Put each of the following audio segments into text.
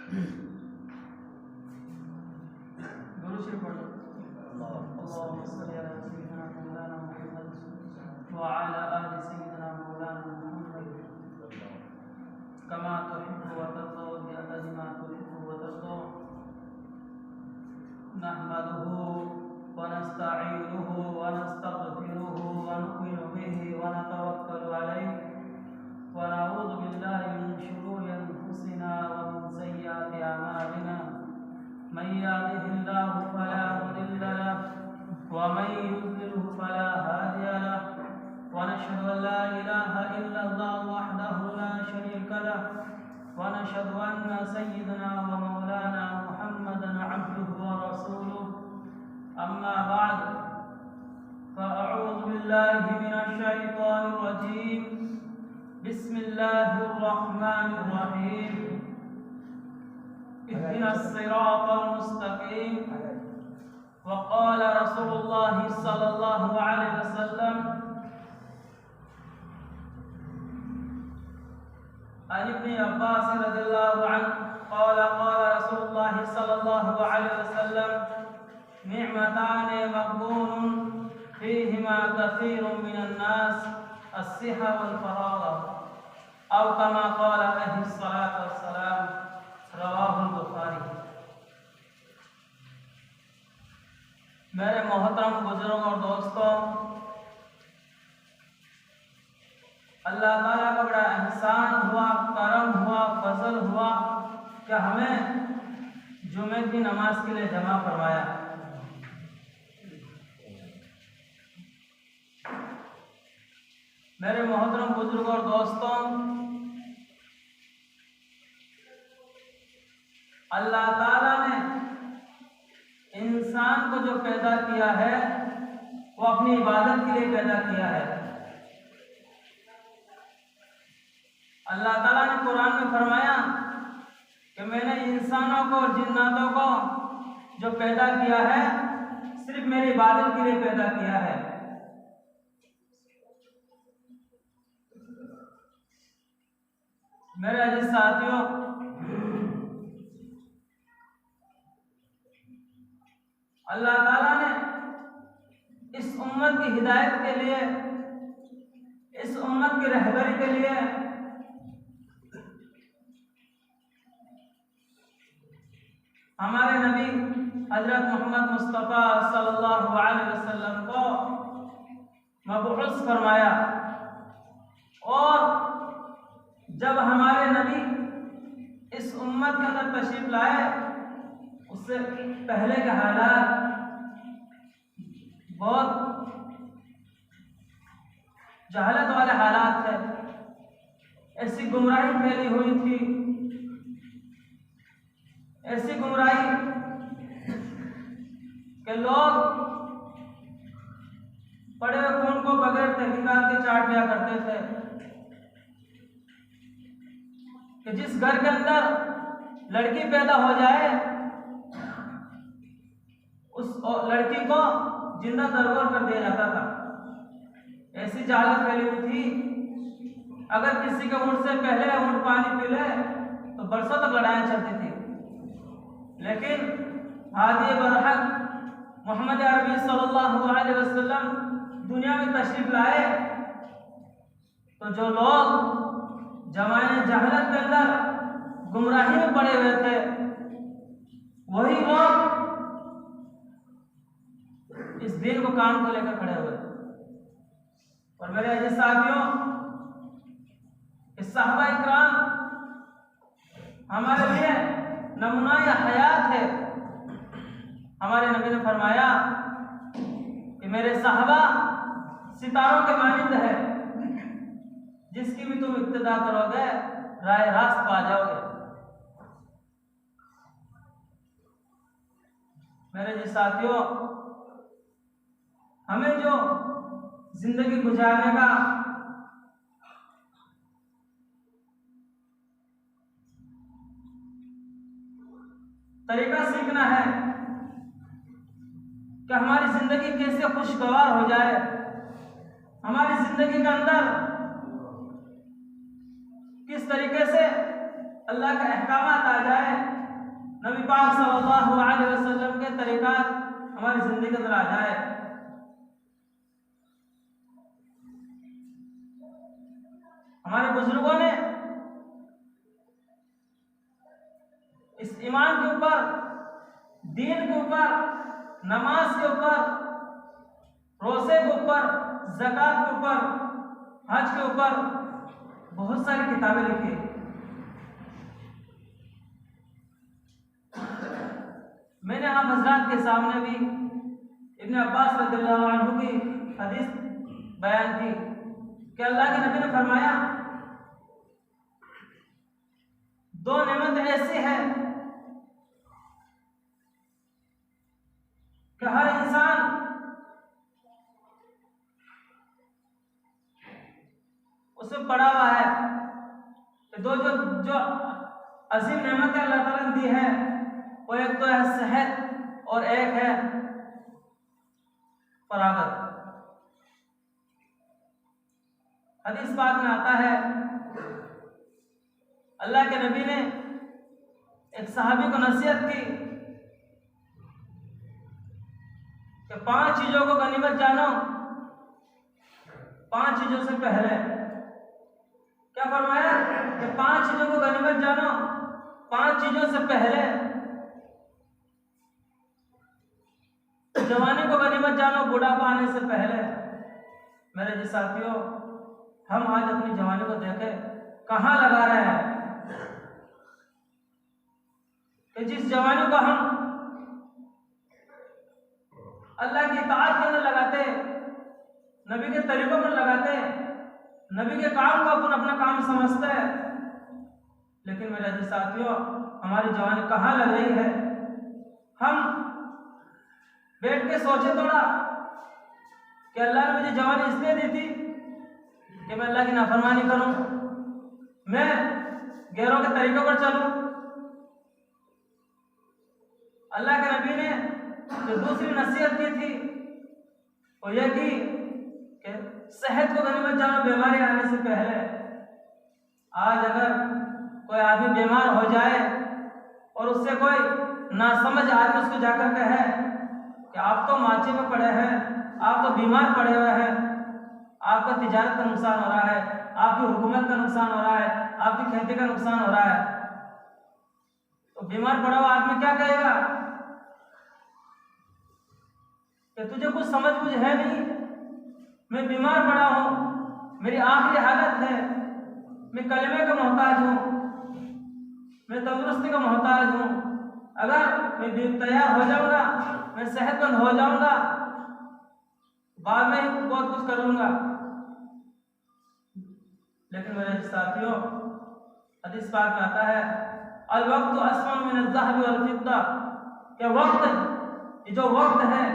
दुरूद पढ़ो। अल्लाहुम्मा सल्ली अला सय्यिदिना मौलाना मुहम्मद व अला आलि सय्यिदिना मौलाना मुहम्मद कमा तुहिब्बु व तर्दा बिअददि मा तुहिब्बु व तर्दा। नहमदुहु व नस्तईनुहु व नस्तगफिरुहु व नु'मिनु बिहि व नतवक्कलु अलैहि व नऊज़ु बिल्लाहि मिन शुरूरि अनफुसिना व मिन सय्यिआति अमालिना। मन यहदिहिल्लाहु फला मुदिल्ल लहु व मन युद्लिल्हु फला हादिय लहु व नशहदु अन ला इलाहा इल्लल्लाहु वहदहु ला शरीका लहु व नशहदु अन्न सय्यिदना व मौलाना मुहम्मदन अब्दुहु व रसूलुहु। अम्मा बअद फ़अऊज़ु बिल्लाहि मिनश शैतानिर रजीम। बिस्मिल्लाहिर रहमानिर रहीम। इहदिनस सिरातल मुस्तकीम। वक़ाल रसूलुल्लाहि सल्लल्लाहु अलैहि वसल्लम अन इब्न अब्बास रज़ियल्लाहु अन्हु क़ाल क़ाल रसूलुल्लाहि सल्लल्लाहु अलैहि वसल्लम निअमतानि मग़बूनुन फ़ीहिमा कसीरुम मिनन नास अस्सिहा वल फ़राग़ औ कमा क़ाल अलैहि सलातु वस्सलाम। रवाहुल बुखारी। मेरे मोहतरम बुजुर्ग और दोस्तों, अल्लाह ताला का बड़ा एहसान हुआ, करम हुआ, फजल हुआ कि हमें जुमे की नमाज के लिए जमा करवाया। मेरे मोहतरम बुजुर्ग और दोस्तों, अल्लाह ताला ने इंसान को जो पैदा किया है वो अपनी इबादत के लिए पैदा किया है। अल्लाह ताला ने कुरान में फरमाया कि मैंने इंसानों को और जिन्नातों को जो पैदा किया है सिर्फ मेरी इबादत के लिए पैदा किया है। मेरे अजीज साथियों, अल्लाह ताला ने इस उम्मत की हिदायत के लिए, इस उम्मत की रहबरी के लिए हमारे नबी हजरत मोहम्मद मुस्तफ़ा सल्लल्लाहु अलैहि वसल्लम को मबऊस फरमाया। और जब हमारे नबी इस उम्मत के अंदर तशरीफ लाए, उससे पहले के हालात बहुत जहालत वाले हालात थे। ऐसी गुमराही फैली हुई थी, ऐसी गुमराही कि लोग पड़े हुए खून को बगैर तहकीकात के चाट दिया करते थे कि जिस घर के अंदर लड़की पैदा हो जाए उस लड़की को जिंदा दरगोर कर दिया जाता था। ऐसी जहालत फैली हुई थी, अगर किसी के ऊँट से पहले ऊँट पानी पी ले तो बरसों तक लड़ाइयाँ चलती थी। लेकिन हादी बरहक मोहम्मद अरबी सल्लल्लाहु अलैहि वसल्लम दुनिया में तशरीफ लाए तो जो लोग जमाने जहालत के अंदर गुमराही में पड़े हुए थे, वही लोग इस दिन को काम को लेकर खड़े हुए। और मेरे अजीज साथियों, इस सहाबा इकराम हमारे लिए नमूना या हयात है। हमारे नबी ने फरमाया कि मेरे सहाबा सितारों के मानिंद है, जिसकी भी तुम इक्तिदा करोगे राह रास्त पा जाओगे। मेरे जी साथियों, हमें जो जिंदगी गुजारने का तरीका सीखना है कि हमारी जिंदगी कैसे खुशगवार हो जाए, हमारी जिंदगी के अंदर किस तरीके से अल्लाह के अहकामात आ जाए, नबी पाक सल्लल्लाहु अलैहि वसल्लम के तरीक़ात हमारी जिंदगी के अंदर आ जाए। हमारे बुजुर्गों ने इस ईमान के ऊपर, दीन के ऊपर, नमाज के ऊपर, रोज़े के ऊपर, ज़कात के ऊपर, हज के ऊपर बहुत सारी किताबें लिखी। मैंने आप हजरात के सामने भी इब्न अब्बास रज़ियल्लाहु अन्हु की हदीस बयान की कि अल्लाह के नबी ने फरमाया, दो नेमत ऐसी है कि हर इंसान उसमें पड़ा हुआ है कि दो जो अजीम नेमतें अल्लाह ताला ने दी है, वो एक तो है सेहत और एक है फरागत। हदीस पाक में आता है, अल्लाह के नबी ने एक सहाबी को नसीहत की कि 5 चीजों को गनीमत जानो। 5 चीजों से पहले क्या फरमाया कि 5 चीजों को गनीमत जानो। 5 चीजों से पहले जवानी को गनीमत जानो, बुढ़ापा आने से पहले। मेरे जी साथियों, हम आज अपनी जवानी को देखें कहाँ लगा रहे हैं कि जिस जवानी को हम अल्लाह की इताअत के अंदर लगाते, नबी के तरीकों पर लगाते, नबी के काम को अपन अपना काम समझते हैं, लेकिन मेरे जी साथियों, हमारी जवानी कहाँ लग रही है। हम बैठ के सोचे थोड़ा कि अल्लाह ने मुझे जवानी इसलिए दी थी कि मैं अल्लाह की नाफरमानी करूं, मैं गैरों के तरीकों पर चलूं। अल्लाह के नबी ने जो दूसरी नसीहत की थी वो यह की कि सेहत को गनीमत जानो, बीमारी आने से पहले। आज अगर कोई आदमी बीमार हो जाए और उससे कोई नासमझ आदमी उसको जाकर कहे कि आप तो माचे में पड़े हैं, आप तो बीमार पड़े हुए हैं, आपका तिजारत का नुकसान हो रहा है, आपकी हुकूमत का नुकसान हो रहा है, आपकी खेती का नुकसान हो रहा है, तो बीमार पड़ा हुआ आदमी क्या कहेगा कि तुझे कुछ समझ बुझ है नहीं, मैं बीमार पड़ा हूं, मेरी आखिरी हालत है, मैं कलमे का मोहताज हूं, मैं तंदुरुस्ती का मोहताज हूं, अगर मैं तैयार हो जाऊंगा, मैं सेहतमंद हो जाऊंगा, बाद में बहुत कुछ कर लूंगा। लेकिन मेरे साथियों, हदीस पाक में आता है, अल वक्त अस्मन मिन अज़्ज़हब वल फिद्दा, ये वक्त, ये जो वक्त है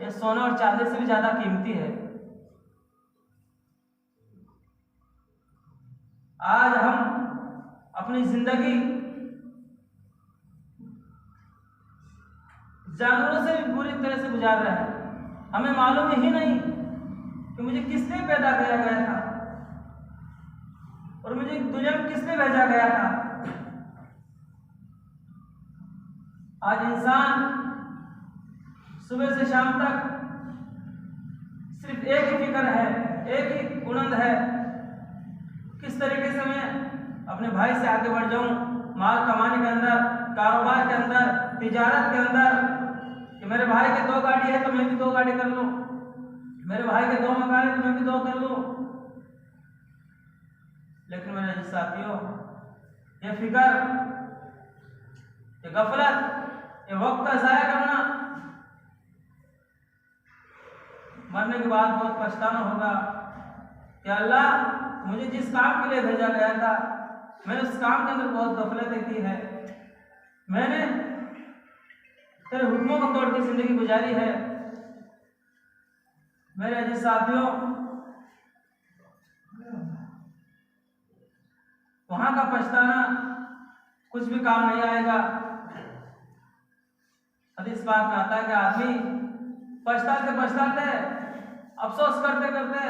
ये सोना और चांदी से भी ज्यादा कीमती है। आज हम अपनी जिंदगी जानवरों से भी बुरी तरह से गुजार रहे हैं। हमें मालूम ही नहीं कि मुझे किसने पैदा किया गया था और मुझे दुनिया में किसने भेजा गया था। आज इंसान सुबह से शाम तक सिर्फ एक ही फिक्र है, एक ही उड़द है, किस तरीके से मैं अपने भाई से आगे बढ़ जाऊं, माल कमाने के अंदर, कारोबार के अंदर, तिजारत के अंदर, कि मेरे भाई के 2 गाड़ी है तो मैं भी 2 गाड़ी कर लूं, मेरे भाई के 2 मकान है तो मैं भी 2 कर लूं। लेकिन मेरे साथियों, ये फिक्र, ये गफलत, ये वक्त का ज़ाया करना, मरने के बाद बहुत पछताना होगा कि अल्लाह मुझे जिस काम के लिए भेजा गया था, मैंने उस काम के अंदर बहुत गफलतें की है, मैंने तेरे हुक्मों को तोड़ के जिंदगी गुजारी है। मेरे अजीज साथियों, वहां का पछताना कुछ भी काम नहीं आएगा। हदीस पाक में आता है कि आदमी पछताते पछताते, अफसोस करते करते,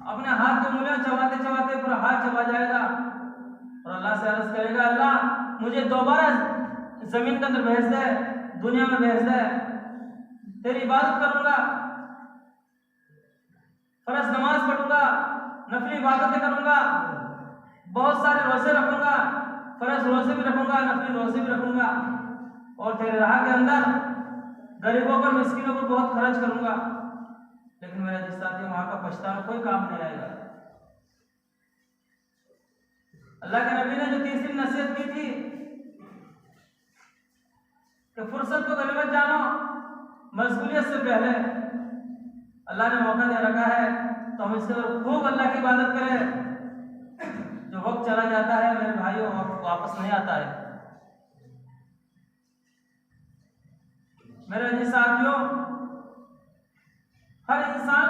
अपने हाथ की उंगलियां चबाते चबाते पूरा हाथ चबा जाएगा और अल्लाह से अर्ज करेगा, अल्लाह मुझे दोबारा जमीन के अंदर भेज दे, दुनिया में भेज दे, तेरी इबादत करूंगा, फर्ज नमाज पढ़ूंगा, नफली इबादतें करूंगा, बहुत सारे रोजे रखूंगा, फर्ज रोजे भी रखूंगा, नफली रोजे भी रखूंगा, और तेरे राह के अंदर गरीबों पर, मिस्किनों पर बहुत खर्च करूंगा, लेकिन मेरे जिस साथी वहां का पछतावा कोई काम नहीं आएगा। अल्लाह के नबी ने जो तीसरी नसीहत की थी कि फुर्सत को गनीमत जानो, मशगूलियत से पहले अल्लाह ने मौका दे रखा है तो हम इसके अंदर खूब अल्लाह की इबादत करें। जो वक्त चला जाता है मेरे भाइयों, वक्त वापस नहीं आता है। मेरे जी साथियों, हर इंसान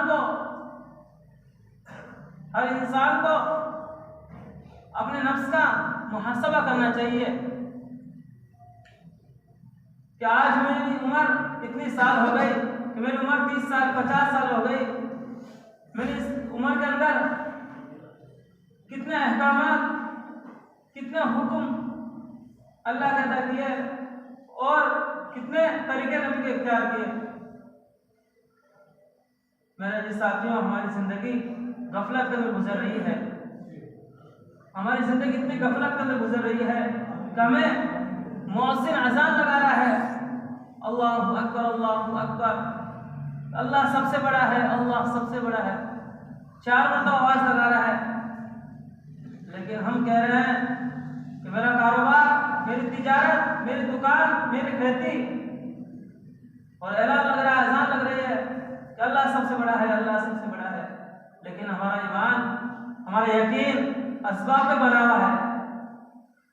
को अपने नफ्स का मुहासबा करना चाहिए कि आज मेरी उम्र इतनी साल हो गई, कि मेरी उम्र 30 साल 50 साल हो गई, मैंने इस उम्र के अंदर कितने अहकामात, कितने हुक्म अल्लाह के अदा किए और कितने तरीके नबी के इख्तियार किए। मेरे जी साथियों, हमारी जिंदगी गफलत के अंदर गुजर रही है। हमारी जिंदगी इतनी गफलत के अंदर गुजर रही है कि हमें मुअज्जिन अज़ान लगा रहा है, अल्लाहु अकबर अल्लाहु अकबर, अल्लाह सबसे बड़ा है, अल्लाह सबसे बड़ा है, 4 मरतबा आवाज लगा रहा है, लेकिन हम कह रहे हैं कि मेरा कारोबार, मेरी तिजारत, मेरी दुकान, मेरी खेती, और ऐलान लग रहा है, अज़ान लग रही है कि अल्लाह सबसे बड़ा है, अल्लाह सबसे बड़ा है, लेकिन हमारा ईमान, हमारा यकीन असबाब पे बना हुआ है,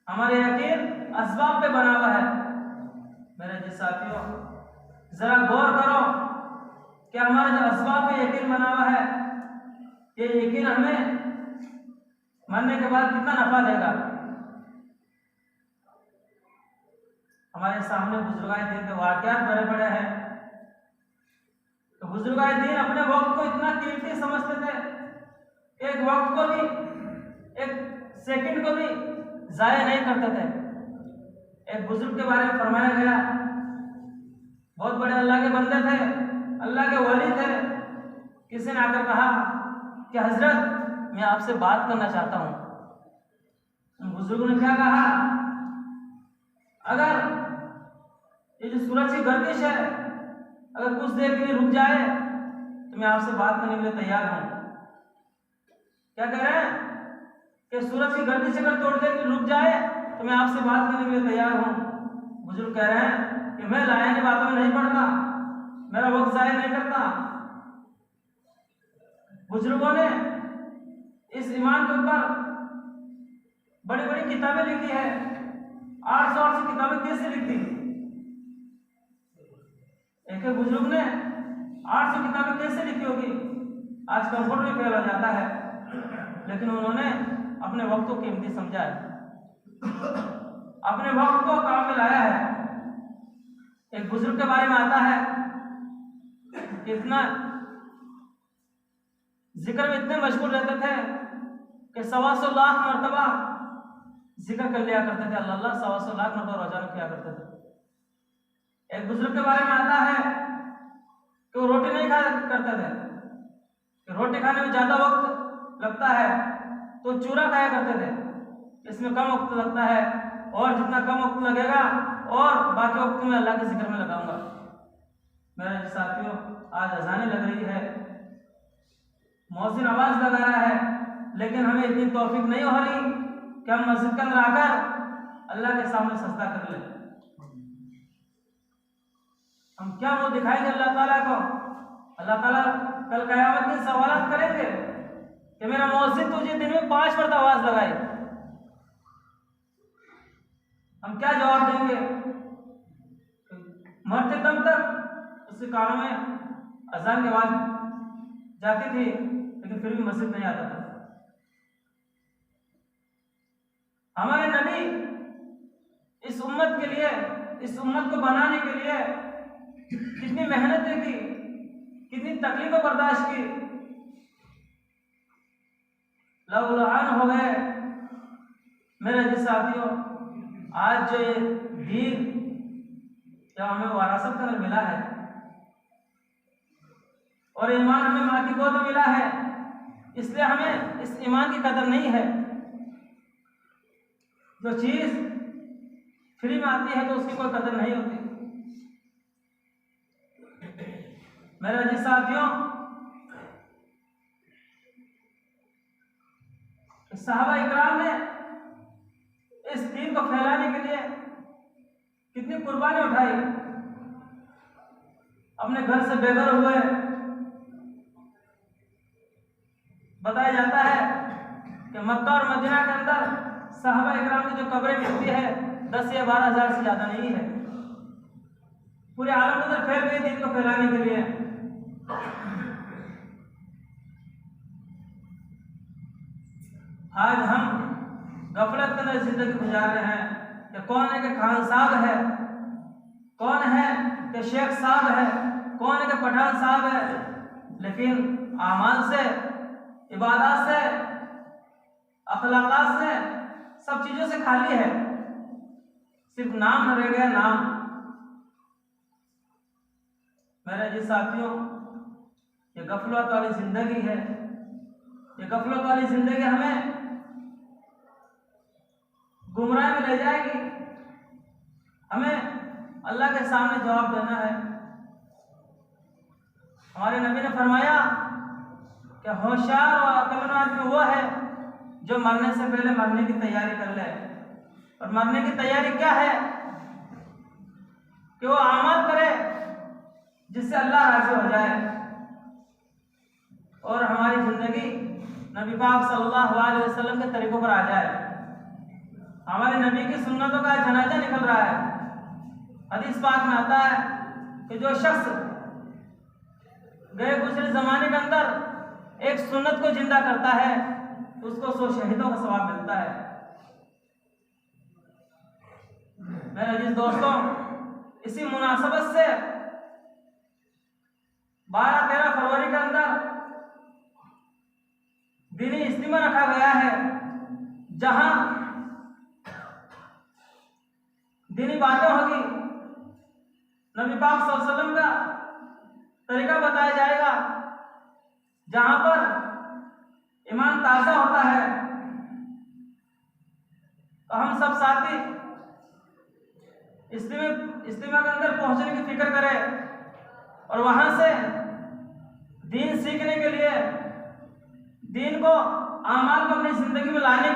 हमारे यकीन असबाब पे बना हुआ है। मेरे जी साथियों, जरा गौर करो कि हमारा जो असबाब पे यकीन बना हुआ है, ये यकीन हमें मरने के बाद कितना नफा देगा। हमारे सामने बुजुर्गाए दीन के वाक़यात भरे पड़े हैं। तो बुजुर्गाए दीन अपने वक्त को इतना कीमती समझते थे, एक वक्त को भी, एक सेकंड को भी जाया नहीं करते थे। एक बुजुर्ग के बारे में फरमाया गया, बहुत बड़े अल्लाह के बंदे थे, अल्लाह के वली थे। किसी ने आकर कहा कि हजरत, मैं आपसे बात करना चाहता हूं। बुजुर्ग ने क्या कहा, अगर ये जो सूरज की गर्दिश है, अगर कुछ देर के लिए रुक जाए तो मैं आपसे बात करने के लिए तैयार हूं। क्या कह रहे हैं कि सूरज की गर्दिश अगर थोड़ी देर के लिए रुक जाए तो मैं आपसे बात करने के लिए तैयार हूं। बुजुर्ग कह रहे हैं कि मैं लायानी बातों में नहीं पढ़ता, मेरा वक्त जाया नहीं करता। बुजुर्गों ने इस ईमान के ऊपर बड़ी बड़ी किताबें लिखी है। 800 किताबें कैसे लिख दी? एक बुजुर्ग ने 800 किताबें कैसे लिखी होगी? आज कंप्यूटर में फेल हो जाता है, लेकिन उन्होंने अपने वक्त को कीमती समझा है, अपने वक्त को काम में लाया है। एक बुजुर्ग के बारे में आता है, इतना जिक्र में इतने मशगूल रहते थे कि 125 लाख मरतबा जिक्र कर लिया करते थे, अल्लाह 125 लाख मरतबा रोजाना किया करते थे। एक बुजुर्ग के बारे में आता है कि वो रोटी नहीं खाया करते थे, कि रोटी खाने में ज्यादा वक्त लगता है तो चूरा खाया करते थे, इसमें कम वक्त लगता है, और जितना कम वक्त लगेगा और बाकी वक्त में अल्लाह के जिक्र में लगाऊंगा। मेरे साथियों, आज अजानें लग रही है, मौसिन आवाज लगा रहा है, लेकिन हमें इतनी तौफीक नहीं हो रही कि हम मस्जिद के अंदर आकर अल्लाह के सामने सजदा कर लें। हम क्या मुंह दिखाएंगे अल्लाह ताला को? अल्लाह ताला कल क़यामत में सवाल करेंगे कि मेरा मौसिन तुझे दिन में 5 मरतबा आवाज लगाई। हम क्या जवाब देंगे? मरते दम तक उसके कानों में अजान की आवाज जाती थी, लेकिन फिर भी मस्जिद नहीं आता था। हमारे नबी इस उम्मत के लिए, इस उम्मत को बनाने के लिए कितनी मेहनतें की, कितनी तकलीफें बर्दाश्त की, लहूलुहान हो गए। मेरे जी साथियों, आज जो ये दीन जब हमें वरासत के अंदर मिला है, और ईमान हमें माँ की गोद में मिला है, इसलिए हमें इस ईमान की कदर नहीं है। जो चीज फ्री में आती है तो उसकी कोई कदर नहीं होती। मेरे अजीज साथियों, सहाबा इकराम ने इस दीन को फैलाने के लिए कितनी कुर्बानी उठाई। अपने घर से बेघर हुए। बताया जाता है कि मक्का और मदीना के अंदर सहाबा इकराम की जो कब्रें मिलती है 10 या 12 हज़ार से ज्यादा नहीं है। पूरे आलम के अंदर फैल गई दीन को फैलाने के लिए। आज हम गफलत के अंदर जिंदगी गुजार रहे हैं कि कौन है कि खान साहब है, कौन है कि शेख साहब है, कौन है कि पठान साहब है, लेकिन आमाल से, इबादत से, अखलाकात से, सब चीजों से खाली है। सिर्फ नाम रह गया, नाम। मेरे जी साथियों, ये गफलत वाली जिंदगी है। ये गफलत वाली जिंदगी हमें गुमराह में ले जाएगी। हमें अल्लाह के सामने जवाब देना है। हमारे नबी ने फरमाया कि होशियार और अक्लमंद आदमी वो है जो मरने से पहले मरने की तैयारी कर ले। और मरने की तैयारी क्या है? कि वो अमल करे जिससे अल्लाह राजी हो जाए और हमारी जिंदगी नबी पाक सल्लल्लाहु अलैहि वसल्लम के तरीकों पर आ जाए। हमारे नबी की सुन्नतों का जनाजा निकल रहा है। हदीस पाक में आता है कि जो शख्स गए गुजरे जमाने के अंदर एक सुन्नत को जिंदा करता है उसको 100 शहीदों का सवाब मिलता है। मेरे अजीज दोस्तों, इसी मुनासबत से 12-13 फरवरी के अंदर दीनी इज्तिमा रखा गया है, जहां दीनी बातें होगी, नबी पाक सल्लल्लाहु अलैहि वसल्लम का तरीका बताया जाएगा, जहां पर ईमान ताज़ा होता है। तो हम सब साथी इज्तिमा के अंदर पहुंचने की फिक्र करें और वहां से दीन सीखने के लिए, दीन को आमाल को अपनी जिंदगी में लाने